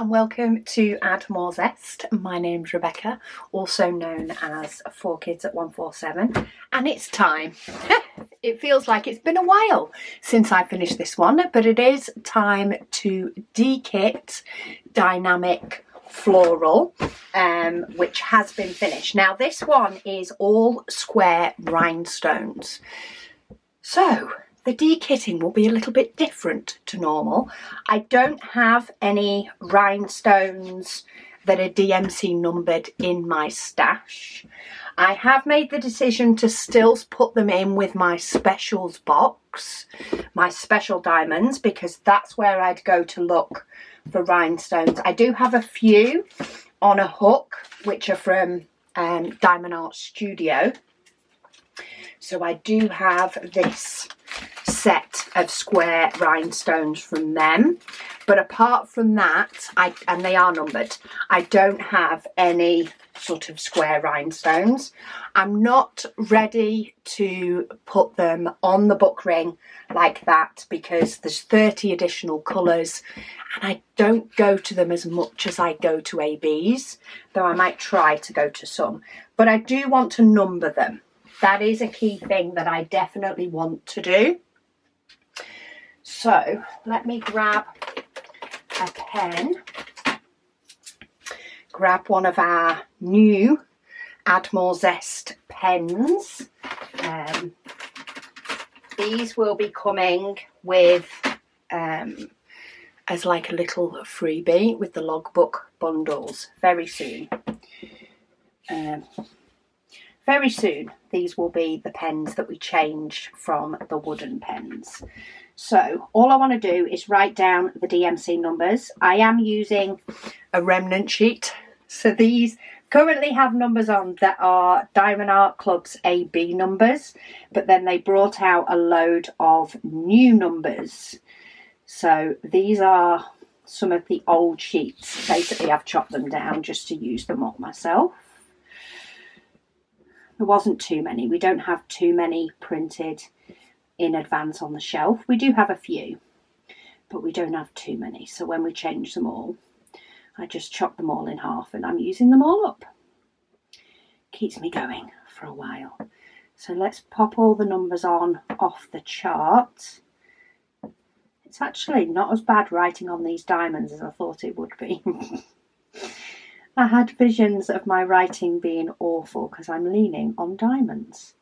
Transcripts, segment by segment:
and welcome to Add More Zest. My name's Rebecca, also known as 4Kids at 147, and it's time. It feels like it's been a while since I finished this one, but it is time to de-kit Dynamic Floral, which has been finished. Now this one is all square rhinestones. So the de-kitting will be a little bit different to normal. I don't have any rhinestones that are DMC numbered in my stash. I have made the decision to still put them in with my specials box, my special diamonds, because that's where I'd go to look for rhinestones. I do have a few on a hook, which are from Diamond Art Studio. So I do have this set of square rhinestones from them, but apart from that, and they are numbered, I don't have any sort of square rhinestones. I'm not ready to put them on the book ring like that because there's 30 additional colours and I don't go to them as much as I go to ABs, though I might try to go to some, but I do want to number them. That is a key thing that I definitely want to do. So let me grab a pen, grab one of our new Add More Zest pens. These will be coming with as like a little freebie with the logbook bundles very soon. Very soon, these will be the pens that we changed from the wooden pens. So all I want to do is write down the DMC numbers. I am using a remnant sheet. So these currently have numbers on that are Diamond Art Club's AB numbers, but then they brought out a load of new numbers. So these are some of the old sheets. Basically, I've chopped them down just to use them up myself. There wasn't too many. We don't have too many printed in advance on the shelf. We do have a few, but we don't have too many. So when we change them all, I just chop them all in half and I'm using them all up. Keeps me going for a while. So let's pop all the numbers on off the chart. It's actually not as bad writing on these diamonds as I thought it would be. I had visions of my writing being awful because I'm leaning on diamonds,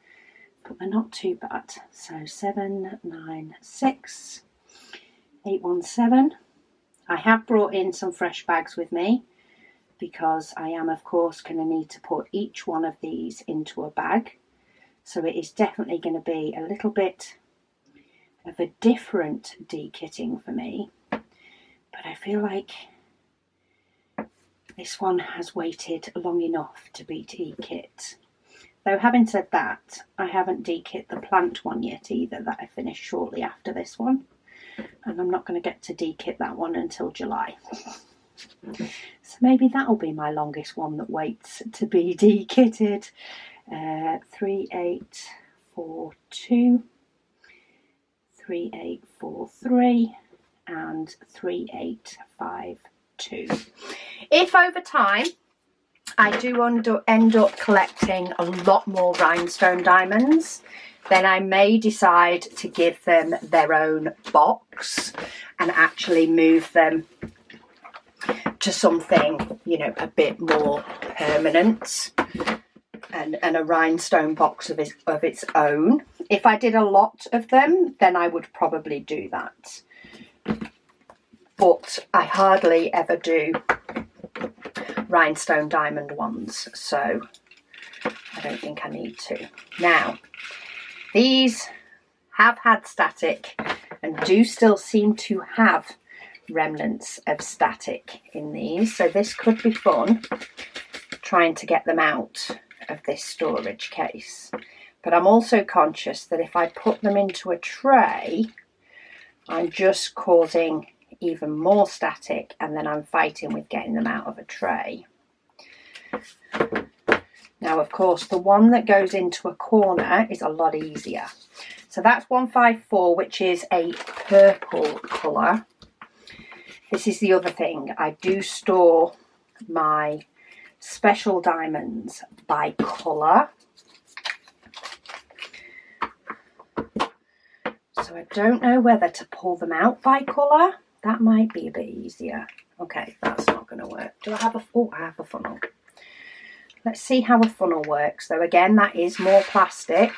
but they're not too bad. So 796 817. I have brought in some fresh bags with me because I am of course going to need to put each one of these into a bag. So it is definitely going to be a little bit of a different de-kitting for me, but I feel like this one has waited long enough to be de-kit. Though having said that, I haven't de-kit the plant one yet either, that I finished shortly after this one. And I'm not going to get to de-kit that one until July. So maybe that'll be my longest one that waits to be de-kitted. 3842, 3843 and 3852. If over time I do end up collecting a lot more rhinestone diamonds, then I may decide to give them their own box and actually move them to something, you know, a bit more permanent and a rhinestone box of its own. If I did a lot of them, then I would probably do that. But I hardly ever do rhinestone diamond ones, so I don't think I need to. Now, these have had static and do still seem to have remnants of static in these, so this could be fun trying to get them out of this storage case. But I'm also conscious that if I put them into a tray, I'm just causing even more static and then I'm fighting with getting them out of a tray. Now of course the one that goes into a corner is a lot easier. So that's 154, which is a purple colour. This is the other thing. I do store my special diamonds by colour. So I don't know whether to pull them out by colour. That might be a bit easier. Okay, that's not going to work. Do I have a... Oh, I have a funnel. Let's see how a funnel works. Though again, that is more plastic.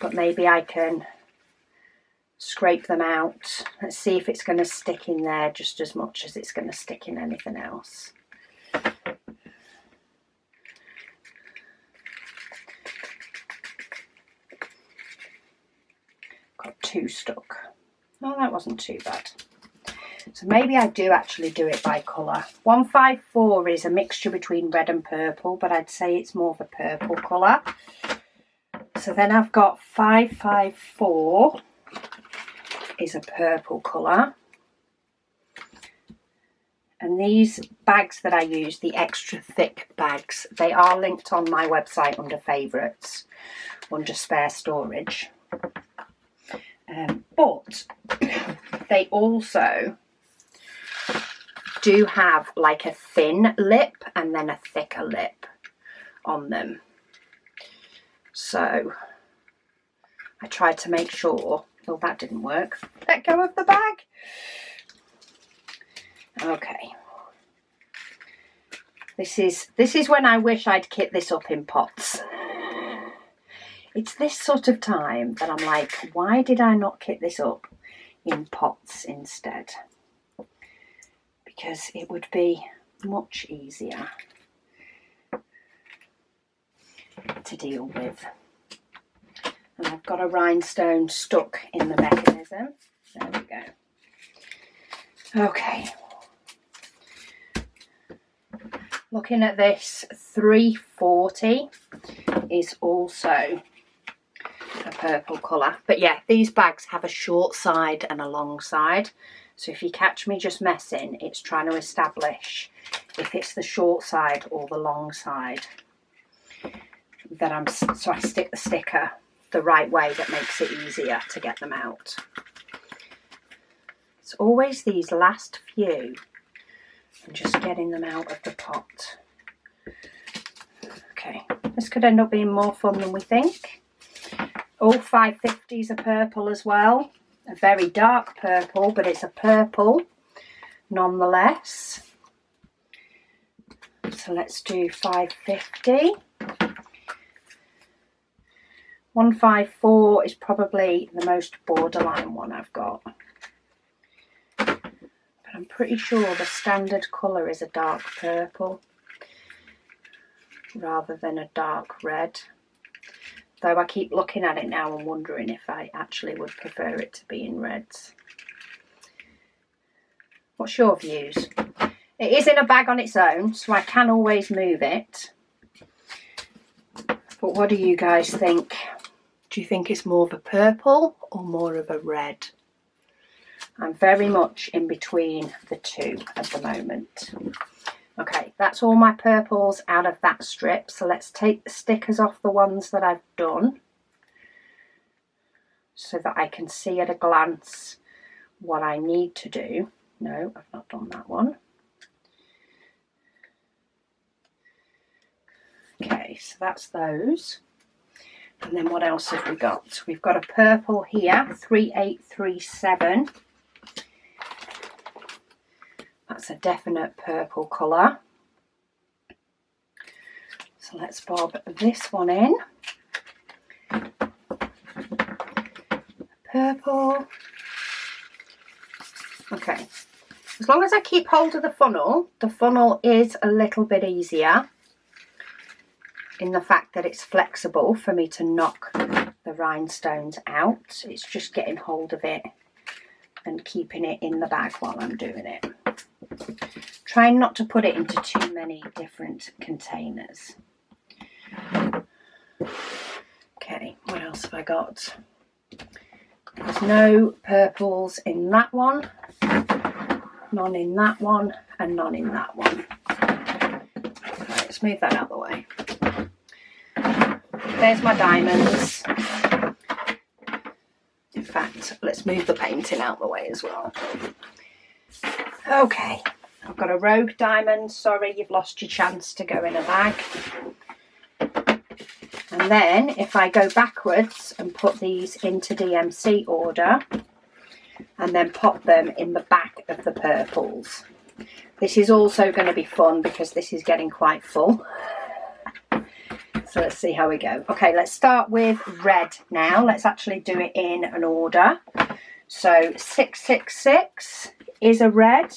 But maybe I can scrape them out. Let's see if it's going to stick in there just as much as it's going to stick in anything else. Got 2 stuck. Oh, that wasn't too bad. So maybe I do actually do it by colour. 154 is a mixture between red and purple, but I'd say it's more of a purple colour. So then I've got 554 is a purple colour. And these bags that I use, the extra thick bags, they are linked on my website under favourites, under spare storage. But they also do have like a thin lip and then a thicker lip on them. So I tried to make sure. Oh, that didn't work. Let go of the bag. Okay. This is when I wish I'd kit this up in pots. It's this sort of time that I'm like, why did I not kit this up in pots instead? Because it would be much easier to deal with. And I've got a rhinestone stuck in the mechanism. There we go. Okay. Looking at this, 340 is also a purple colour. But yeah, these bags have a short side and a long side. So if you catch me just messing, it's trying to establish if it's the short side or the long side. So I stick the sticker the right way that makes it easier to get them out. It's always these last few and just getting them out of the pot. Okay, this could end up being more fun than we think. All 550s are purple as well. A very dark purple, but it's a purple nonetheless. So let's do 550. 154 is probably the most borderline one I've got. But I'm pretty sure the standard colour is a dark purple rather than a dark red. Though I keep looking at it now and wondering if I actually would prefer it to be in reds. What's your views? It is in a bag on its own, so I can always move it. But what do you guys think? Do you think it's more of a purple or more of a red? I'm very much in between the two at the moment. Okay, that's all my purples out of that strip. So let's take the stickers off the ones that I've done so that I can see at a glance what I need to do. No, I've not done that one. Okay, so that's those. And then what else have we got? We've got a purple here, 3837. That's a definite purple colour. So let's bob this one in. Purple. Okay. As long as I keep hold of the funnel is a little bit easier in the fact that it's flexible for me to knock the rhinestones out. It's just getting hold of it and keeping it in the bag while I'm doing it. Trying not to put it into too many different containers. Okay, what else have I got? There's no purples in that one, none in that one, and none in that one. Right, let's move that out of the way. There's my diamonds. In fact, let's move the painting out of the way as well. Okay, I've got a rogue diamond. Sorry, you've lost your chance to go in a bag. And then if I go backwards and put these into DMC order and then pop them in the back of the purples. This is also going to be fun because this is getting quite full. So let's see how we go. Okay, let's start with red now. Let's actually do it in an order. So 666 is a red.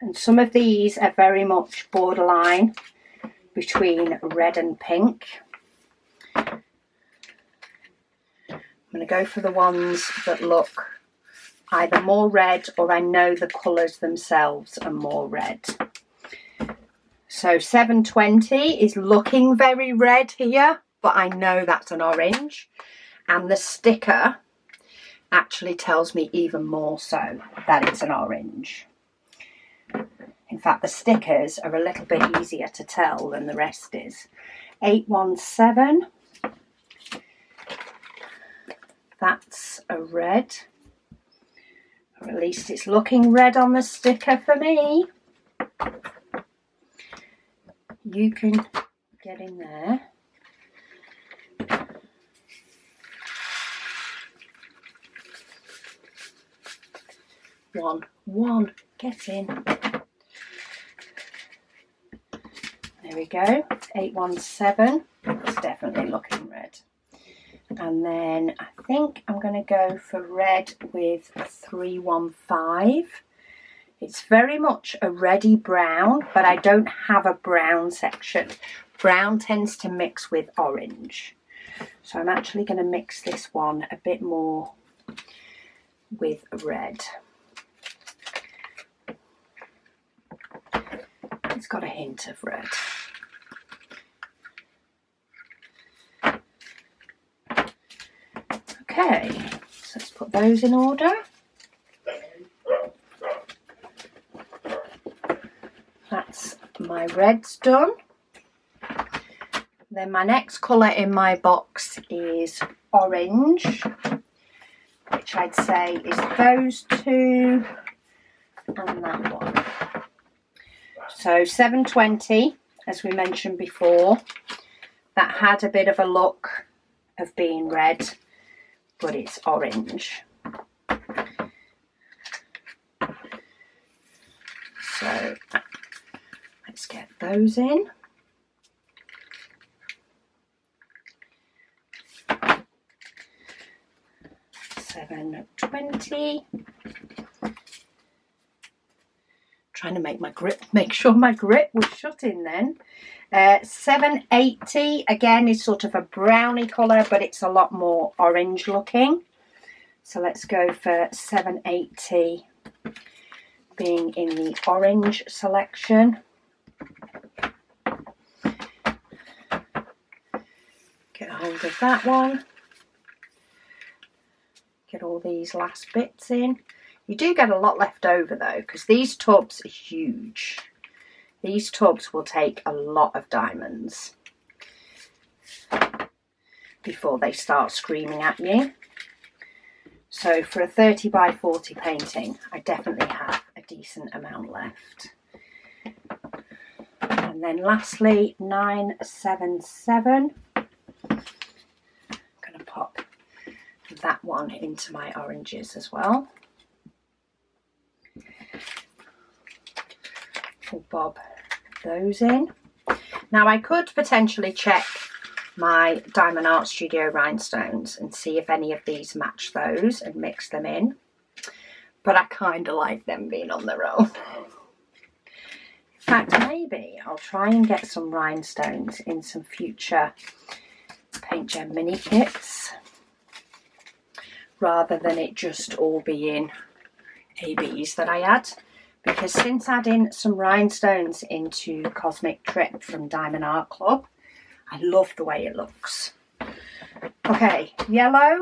And some of these are very much borderline between red and pink. I'm going to go for the ones that look either more red or I know the colours themselves are more red. So 720 is looking very red here, but I know that's an orange. And the sticker actually tells me even more so that it's an orange. In fact, the stickers are a little bit easier to tell than the rest is. 817. That's a red. Or at least it's looking red on the sticker for me. You can get in there. One, get in. There we go, 817, it's definitely looking red. And then I think I'm going to go for red with a 315. It's very much a reddy brown, but I don't have a brown section. Brown tends to mix with orange. So I'm actually going to mix this one a bit more with red. It's got a hint of red. Okay, so let's put those in order. That's my reds done. Then my next colour in my box is orange, which I'd say is those two and that one. So 720, as we mentioned before, that had a bit of a look of being red, but it's orange. So let's get those in. $7.20. Trying to make sure my grip was shut in then. $7.80 again is sort of a brownie colour, but it's a lot more orange looking. So let's go for $7.80 being in the orange selection. Get a hold of that one. Get all these last bits in. You do get a lot left over though, because these tubs are huge. These tubs will take a lot of diamonds before they start screaming at you. So for a 30 by 40 painting, I definitely have a decent amount left. And then lastly, 977. I'm going to pop that one into my oranges as well. We'll bob those in. Now I could potentially check my Diamond Art Studio rhinestones and see if any of these match those and mix them in, but I kind of like them being on their own. In fact, maybe I'll try and get some rhinestones in some future Paint Gem mini kits rather than it just all being ABs that I add. Because since adding some rhinestones into Cosmic Trip from Diamond Art Club, I love the way it looks. Okay, yellow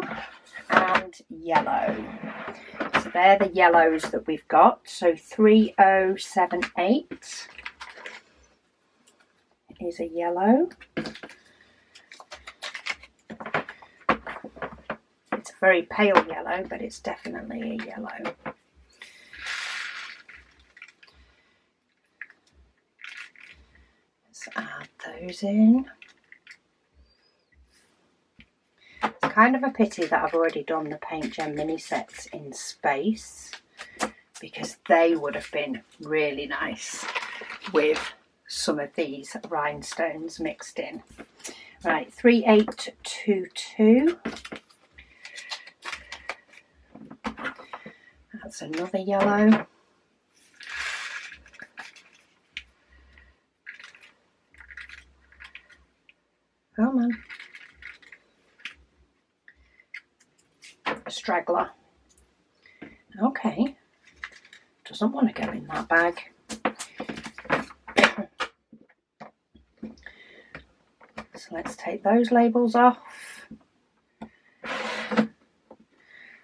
and yellow. So they're the yellows that we've got. So 3078 is a yellow. It's a very pale yellow, but it's definitely a yellow. those in. It's kind of a pity that I've already done the Paint Gem mini sets in space, because they would have been really nice with some of these rhinestones mixed in. Right, 3822. That's another yellow. Come on. Straggler. Okay. Doesn't want to go in that bag. So let's take those labels off.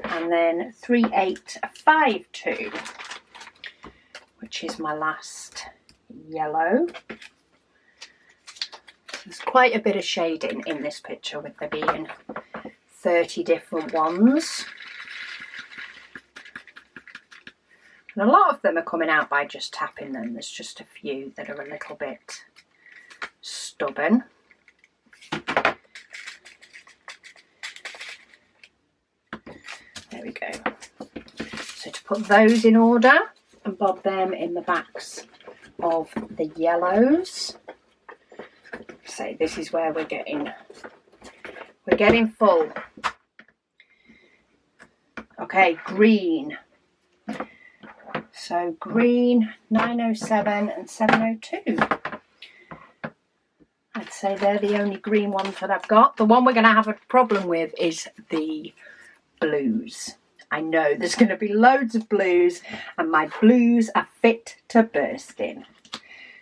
And then 3852, which is my last yellow. There's quite a bit of shading in this picture, with there being 30 different ones. And a lot of them are coming out by just tapping them. There's just a few that are a little bit stubborn. There we go. So to put those in order and bob them in the backs of the yellows. So this is where we're getting full. Okay, green. So green, 907 and 702. I'd say they're the only green ones that I've got. The one we're going to have a problem with is the blues. I know there's going to be loads of blues, and my blues are fit to burst in.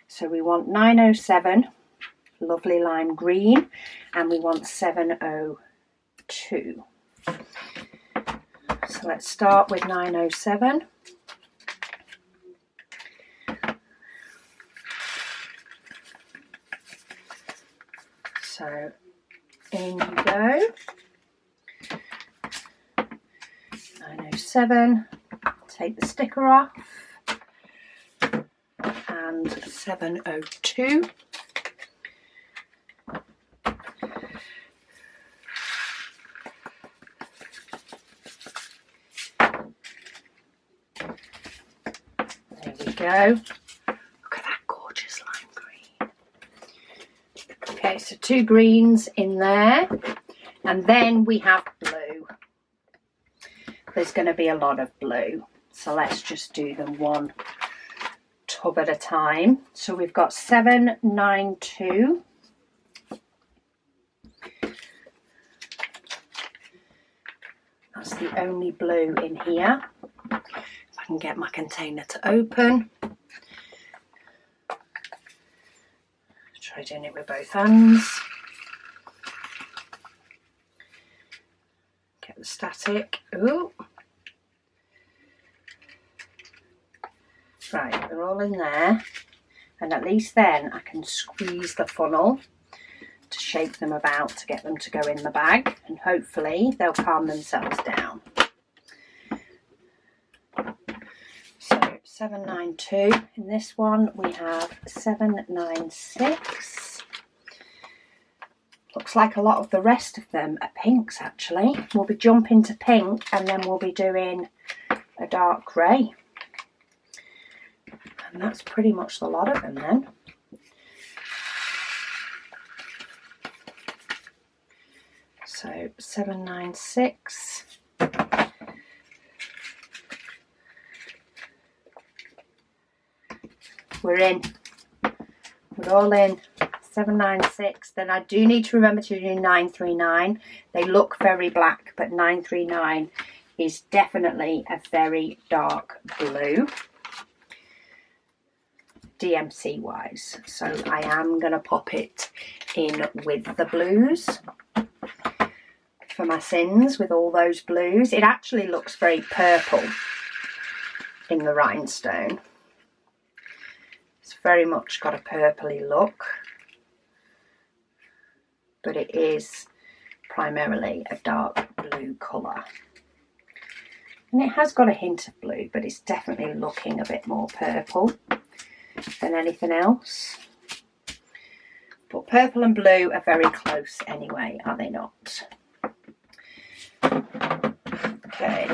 So we want 907, lovely lime green, and we want 702. So let's start with 907. So in you go. 907, take the sticker off, and 702. There we go. Look at that gorgeous lime green. Okay, so 2 greens in there, and then we have blue. There's going to be a lot of blue, so let's just do them one tub at a time. So we've got 792. That's the only blue in here. If I can get my container to open. Try doing it with both hands. Get the static. Ooh. Right, they're all in there, and at least then I can squeeze the funnel to shake them about to get them to go in the bag, and hopefully they'll calm themselves down. So 792. In this one we have 796. Looks like a lot of the rest of them are pinks actually. We'll be jumping to pink, and then we'll be doing a dark grey. And that's pretty much the lot of them then. So 796. We're in. We're all in. 796. Then I do need to remember to do 939. They look very black, but 939 is definitely a very dark blue. DMC wise, so I am going to pop it in with the blues for my sins, with all those blues. It actually looks very purple in the rhinestone. It's very much got a purpley look, but it is primarily a dark blue colour, and it has got a hint of blue, but it's definitely looking a bit more purple than anything else. But But purple and blue are very close anyway, are they not? Okay,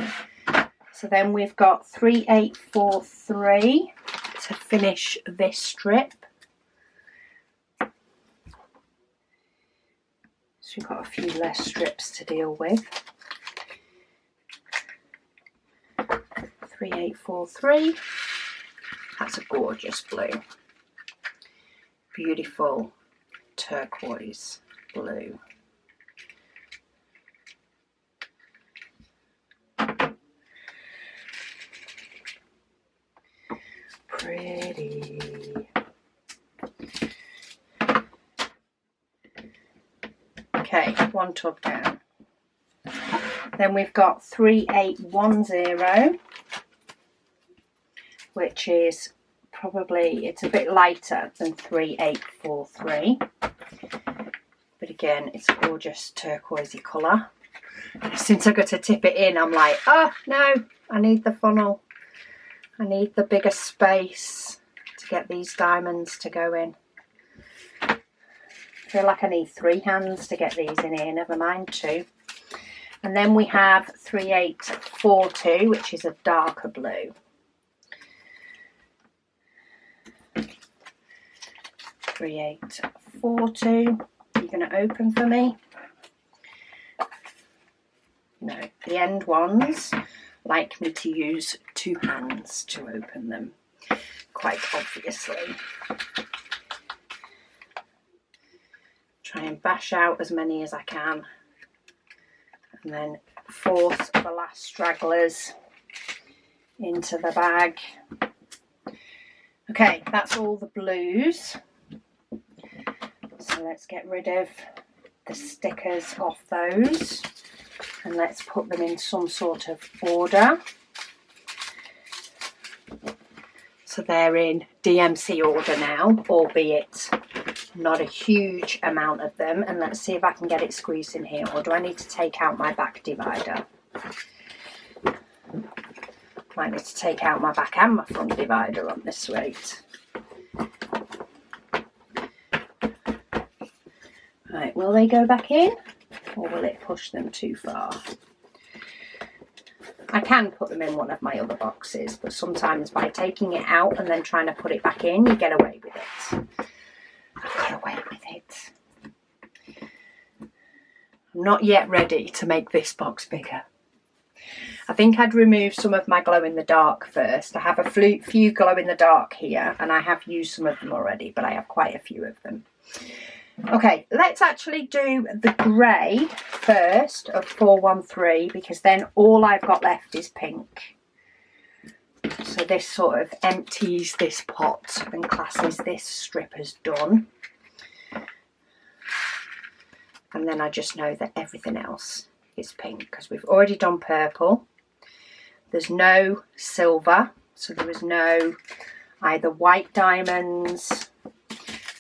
so then we've got 3843 to finish this strip. So we've got a few less strips to deal with. 3843. That's a gorgeous blue. Beautiful turquoise blue. Pretty. Okay, one tub down. Then we've got 3810, which is probably, it's a bit lighter than 3843. But again, it's a gorgeous turquoisey colour. Since I got to tip it in, I'm like, oh no, I need the funnel. I need the bigger space to get these diamonds to go in. I feel like I need 3 hands to get these in here, never mind 2. And then we have 3842, which is a darker blue. 3842. You're going to open for me? No, the end ones like me to use 2 hands to open them, quite obviously. Try and bash out as many as I can, and then force the last stragglers into the bag. Okay, that's all the blues. So let's get rid of the stickers off those. And let's put them in some sort of order. So they're in DMC order now, albeit not a huge amount of them. And let's see if I can get it squeezed in here, or do I need to take out my back divider? Might need to take out my back and my front divider on this rate. Right, will they go back in? Or will it push them too far? I can put them in one of my other boxes, but sometimes by taking it out and then trying to put it back in, you get away with it. I've got away with it. I'm not yet ready to make this box bigger. I think I'd remove some of my glow-in-the-dark first. I have a few glow-in-the-dark here, and I have used some of them already, but I have quite a few of them. Okay, let's actually do the grey first of 413, because then all I've got left is pink. So this sort of empties this pot and classes this strip as done. And then I just know that everything else is pink, because we've already done purple. There's no silver, so there is no either white diamonds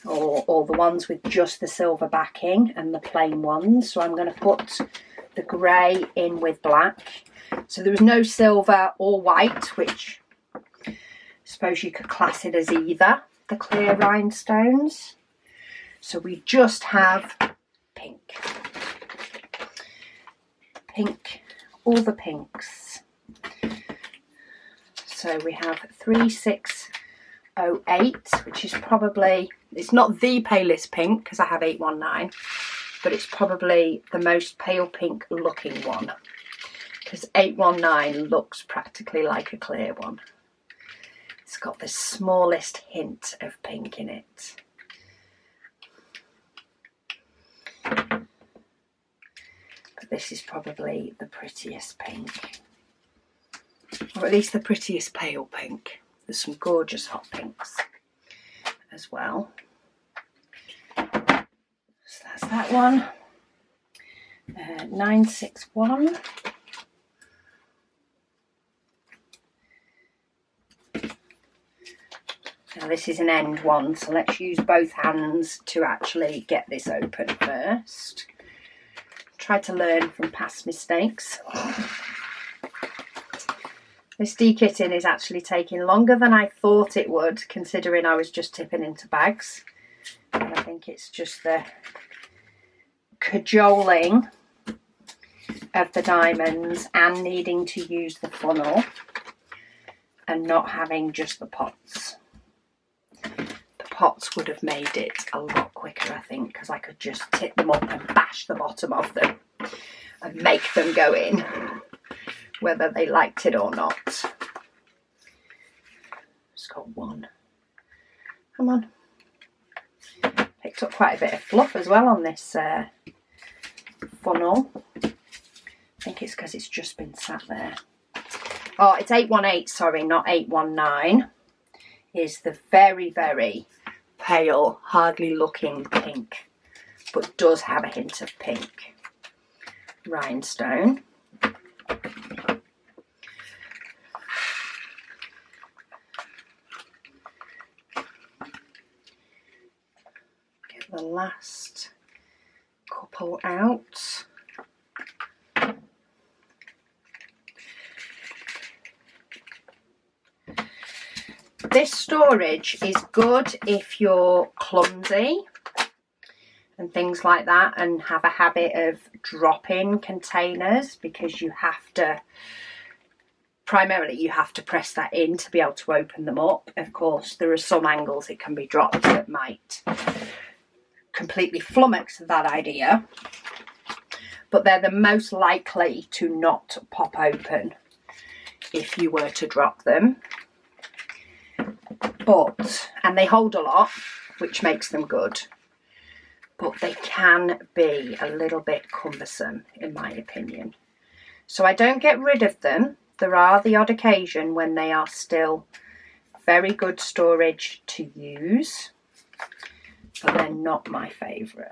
or the ones with just the silver backing and the plain ones. So I'm going to put the grey in with black. So there was no silver or white, which I suppose you could class it as either, the clear rhinestones. So we just have pink. Pink, all the pinks. So we have 3608, which is probably, it's not the palest pink because I have 819, but it's probably the most pale pink looking one, because 819 looks practically like a clear one. It's got the smallest hint of pink in it. But this is probably the prettiest pink, or at least the prettiest pale pink. There's some gorgeous hot pinks as well. So that's that one. 961. Now this is an end one, so let's use both hands to actually get this open first. Try to learn from past mistakes. This de-kitting is actually taking longer than I thought it would, considering I was just tipping into bags. And I think it's just the cajoling of the diamonds and needing to use the funnel and not having just the pots. The pots would have made it a lot quicker, I think, because I could just tip them up and bash the bottom of them and make them go in, whether they liked it or not. Just got one. Come on. Picked up quite a bit of fluff as well on this funnel. I think it's because it's just been sat there. Oh, it's 818, sorry, not 819. Is the very, very pale, hardly looking pink, but does have a hint of pink rhinestone. Get the last couple out. This storage is good if you're clumsy and things like that and have a habit of dropping containers, because you have to, primarily you have to press that in to be able to open them up. Of course, there are some angles it can be dropped that might completely flummox that idea, but they're the most likely to not pop open if you were to drop them. And they hold a lot, which makes them good, but they can be a little bit cumbersome in my opinion. So I don't get rid of them. There are the odd occasion when they are still very good storage to use, but they're not my favourite.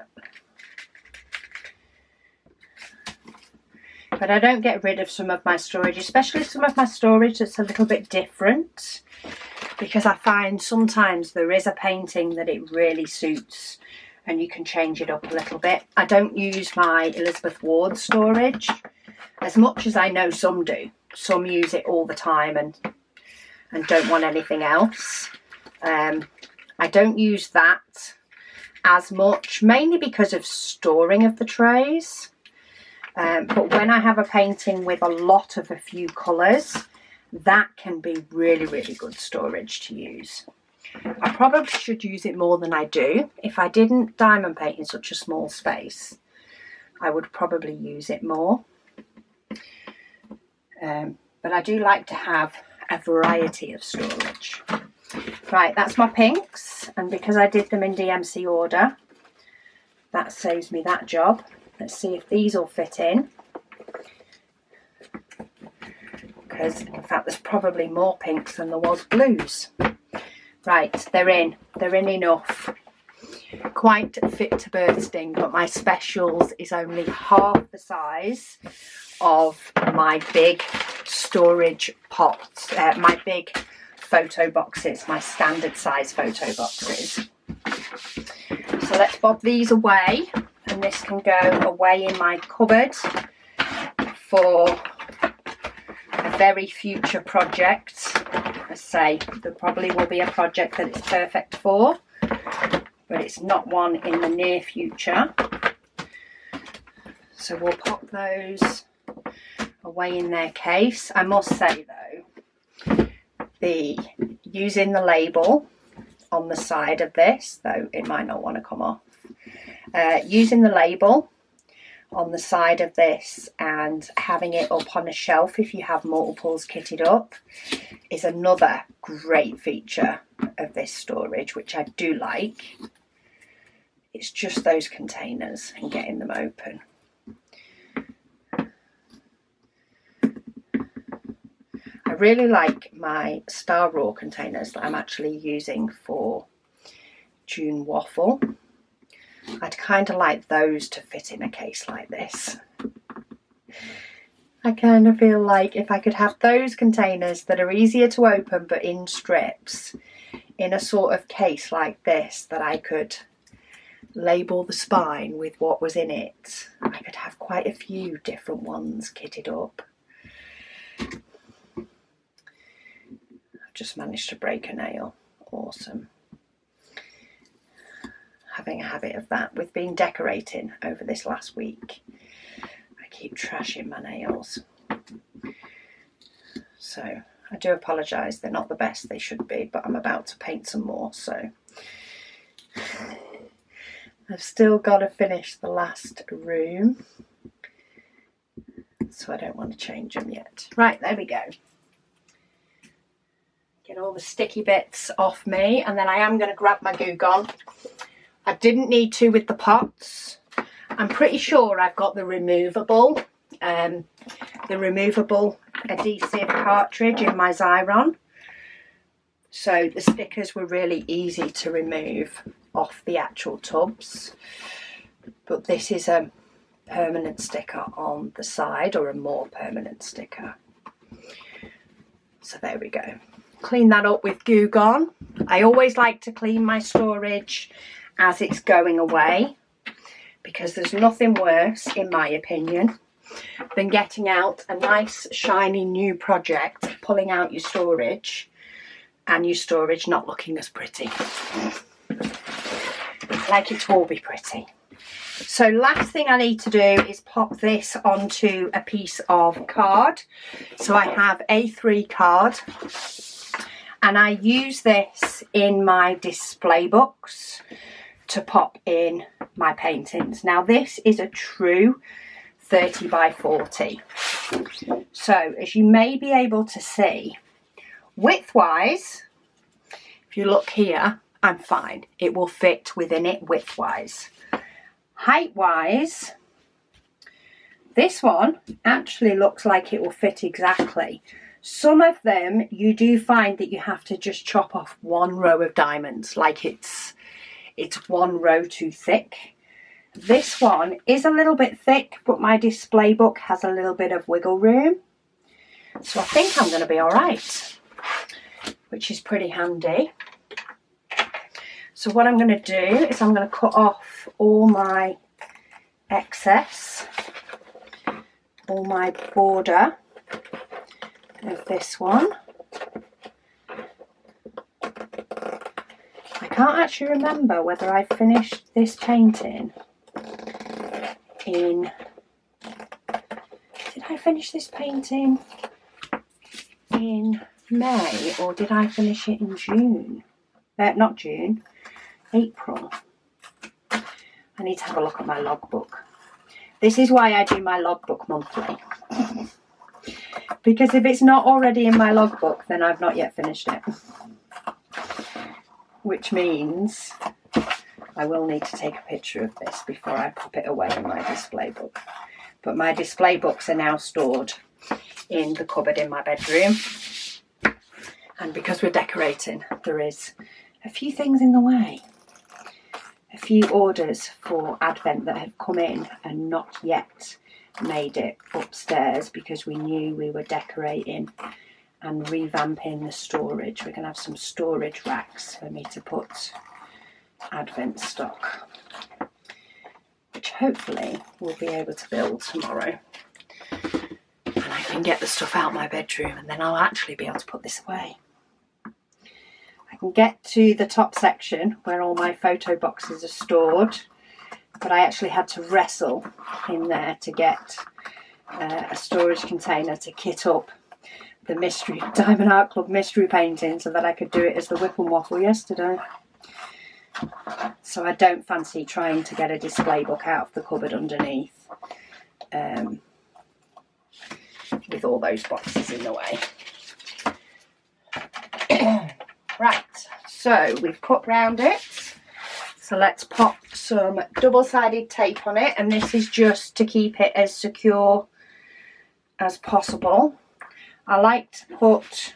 But I don't get rid of some of my storage, especially some of my storage that's a little bit different, because I find sometimes there is a painting that it really suits and you can change it up a little bit. I don't use my Elizabeth Ward storage as much as I know some do. Some use it all the time and don't want anything else. I don't use that as much, mainly because of storing of the trays. But when I have a painting with a lot of a few colours, that can be really, really good storage to use. I probably should use it more than I do. If I didn't diamond paint in such a small space, I would probably use it more. But I do like to have a variety of storage. Right, that's my pinks, and because I did them in DMC order, that saves me that job. Let's see if these all fit in. Because in fact there's probably more pinks than there was blues. Right, they're in enough. Quite fit to bursting, but my specials is only half the size of my big storage pots, my big photo boxes, my standard size photo boxes. So let's bob these away, and this can go away in my cupboard for a very future project. I say there probably will be a project that it's perfect for, but it's not one in the near future. So we'll pop those away in their case. I must say though, using the label on the side of this, though it might not want to come off, using the label on the side of this and having it up on a shelf if you have multiples kitted up is another great feature of this storage, which I do like. It's just those containers and getting them open. I really like my Star Raw containers that I'm actually using for June waffle. I'd kind of like those to fit in a case like this. I kind of feel like if I could have those containers that are easier to open but in strips in a sort of case like this, that I could label the spine with what was in it, I could have quite a few different ones kitted up. I've just managed to break a nail. Awesome. having a habit of that. We've been decorating over this last week. I keep trashing my nails. So I do apologise, they're not the best they should be, but I'm about to paint some more, so I've still got to finish the last room, so I don't want to change them yet. Right, there we go. Get all the sticky bits off me, and then I am going to grab my glue gun. I didn't need to with the pots. I'm pretty sure I've got the removable adhesive cartridge in my Xyron. So the stickers were really easy to remove off the actual tubs. But this is a permanent sticker on the side, or a more permanent sticker. So there we go. Clean that up with Goo Gone. I always like to clean my storage as it's going away, because there's nothing worse, in my opinion, than getting out a nice shiny new project, pulling out your storage, and your storage not looking as pretty. I like it to all be pretty. So last thing I need to do is pop this onto a piece of card. So I have A3 card, and I use this in my display books to pop in my paintings. Now this is a true 30 by 40. So as you may be able to see, width-wise, if you look here, I'm fine. It will fit within it width-wise. Height-wise, this one actually looks like it will fit exactly. Some of them you do find that you have to just chop off one row of diamonds, like it's one row too thick. This one is a little bit thick, but my display book has a little bit of wiggle room. So I think I'm going to be all right, which is pretty handy. So what I'm going to do is I'm going to cut off all my excess, all my border of this one. I can't actually remember whether I finished this painting in... Did I finish this painting in May, or did I finish it in June? Not June, April. I need to have a look at my logbook. This is why I do my logbook monthly. Because if it's not already in my logbook, then I've not yet finished it. Which means I will need to take a picture of this before I pop it away in my display book. But my display books are now stored in the cupboard in my bedroom. And because we're decorating, there is a few things in the way. A few orders for Advent that have come in and not yet made it upstairs, because we knew we were decorating and revamping the storage. We're going to have some storage racks for me to put Advent stock, which hopefully we'll be able to build tomorrow. And I can get the stuff out my bedroom, and then I'll actually be able to put this away. I can get to the top section where all my photo boxes are stored, but I actually had to wrestle in there to get a storage container to kit up the mystery Diamond Art Club mystery painting, so that I could do it as the Whip and Waffle yesterday. So I don't fancy trying to get a display book out of the cupboard underneath with all those boxes in the way. Right, so we've cut round it. So let's pop some double-sided tape on it, and this is just to keep it as secure as possible. I like to put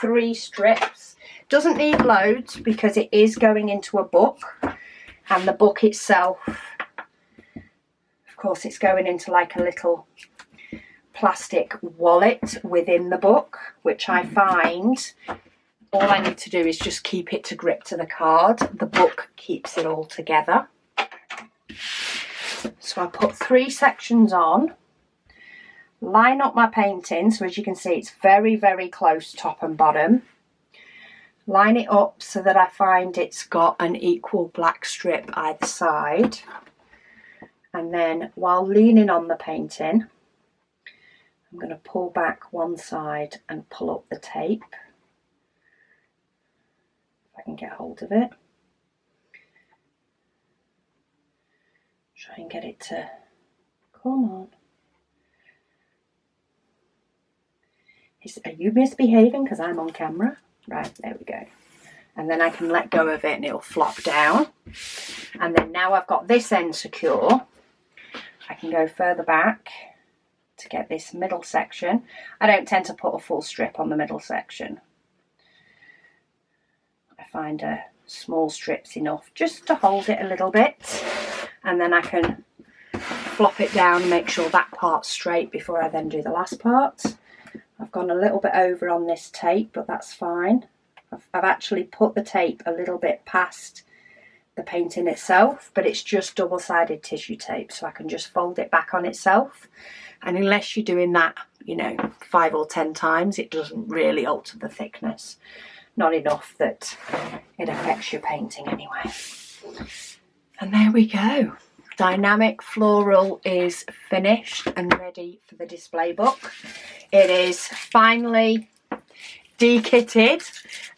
3 strips. Doesn't need loads because it is going into a book, and the book itself, of course, it's going into like a little plastic wallet within the book, which I find all I need to do is just keep it to grip to the card. The book keeps it all together. So I put 3 sections on, line up my painting, so as you can see it's very, very close top and bottom. line it up so that I find it's got an equal black strip either side. And then while leaning on the painting, I'm going to pull back one side and pull up the tape. If I can get hold of it. Try and get it to come on. Are you misbehaving because I'm on camera? Right, there we go. And then I can let go of it and it'll flop down. And then now I've got this end secure, I can go further back to get this middle section. I don't tend to put a full strip on the middle section. I find a small strip's enough just to hold it a little bit. And then I can flop it down and make sure that part's straight before I then do the last part. I've gone a little bit over on this tape, but that's fine. I've actually put the tape a little bit past the painting itself, but it's just double-sided tissue tape, so I can just fold it back on itself. And unless you're doing that, you know, 5 or 10 times, it doesn't really alter the thickness. Not enough that it affects your painting anyway. And there we go. Dynamic Floral is finished and ready for the display book. It is finally de-kitted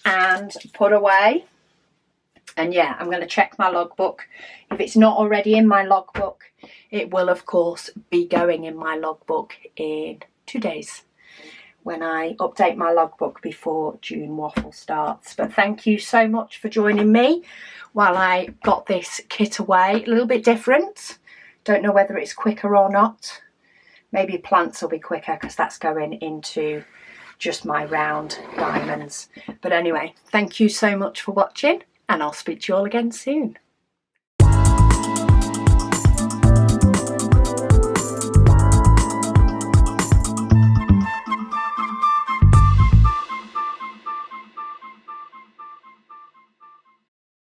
and put away. And yeah, I'm going to check my logbook. If it's not already in my logbook, it will of course be going in my logbook in 2 days when I update my logbook before June waffle starts. But thank you so much for joining me while I got this kit away. A little bit different. Don't know whether it's quicker or not. Maybe plants will be quicker because that's going into just my round diamonds. But anyway, thank you so much for watching, and I'll speak to you all again soon.